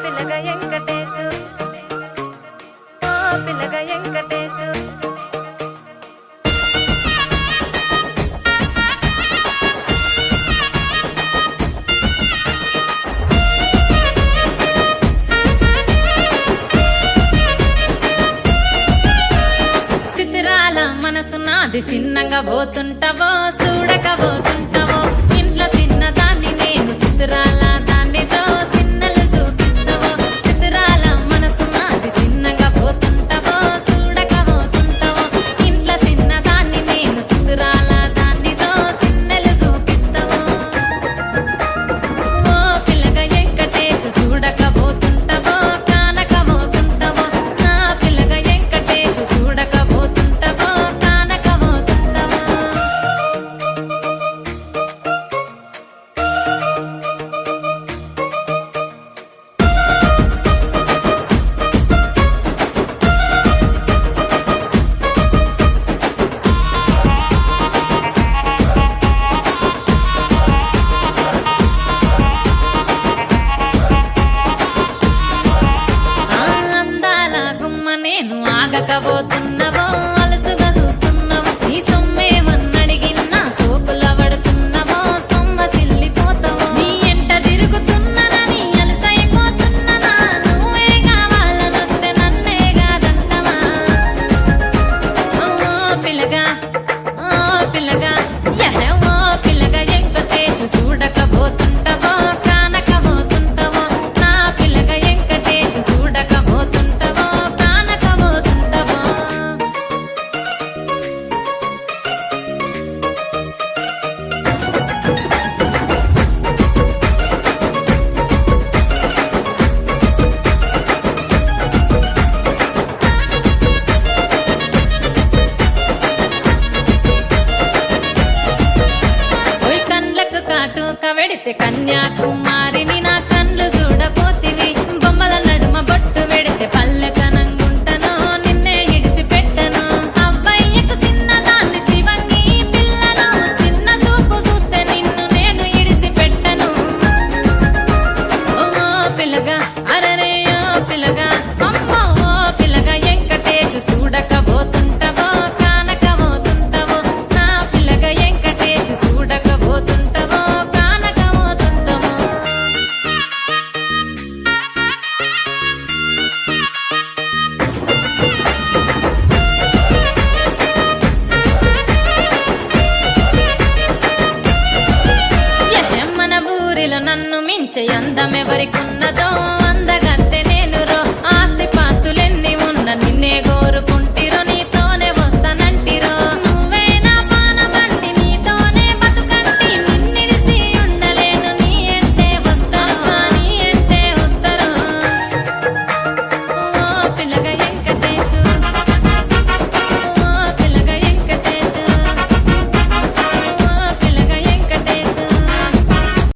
పిల్లగ వెంకటేశు ఓ పిల్లగ వెంకటేశు సితిరాల మనసు నాది చిన్నగా పోతుంటావో చూడక పోతుంటావో ఇంట్లో చిన్నదాన్ని నేను సితిరాల దానితో చిన్నలు చూపిస్తావో సితిరాల మనసు నాది చిన్నగా పోతుంటావో చూడక పోతుంటావో ఇంట్లో చిన్నదాన్ని నేను సితిరాల దానితో చిన్నలు చూపిస్తావో ఓ పిల్లగా వెంకటేశు చూడక పోతుంటావో కానక పోతుంటావో నా పిల్లగా వెంకటేశు చూడక పోతుంటావో కానక పోతుంటావో అందాల గుమ్మ నేను ఆగకపోతున్నవో అలసుగా చూస్తున్నవో నీ సొమ్మేమన్నడిగినా సోకుల పడుతున్నవో సొమ్మ సిల్లిపోతావో నీ ఎంట తిరుగుతున్ననని అలసైపోతున్ననా నువ్వే కావాలనొస్తే నన్నే కాదంటవా ఓ పిల్లగా ఓ పిల్లగా ఓ పిల్లగా వెంకటేశు చూడకపోతుంటావో కానకపోతుంటావో నా పిల్లగా వెంకటేశు చూడకపోతుంటావో కానకపోతుంటావో ఓయ్ కండ్లకు కాటుక వెడితే కన్యాకుమారిని నా కండ్లు చూడపోతివి బొమ్మల నడుమ బొట్టు వెడితే పల్లెతనంగుంటను నిన్నే ఇడిసి పెట్టను అవ్వయ్యకు చిన్నదాన్ని శివంగి పిల్లను చిన్న చూపు చూస్తే నిన్ను నేను ఇడిసి పెట్టను ఓ పిల్లగా అరరే ఓ పిల్లగా అమ్మో ఓ పిల్లగా వెంకటేశు చూడకపోతుంటావో కానకపోతుంటావో నా పిల్లగా వెంకటేశు చూడకపోతుంటావో కానకపోతుంటావో మన ఊరిలో నన్ను మించే అందమెవరికున్నదో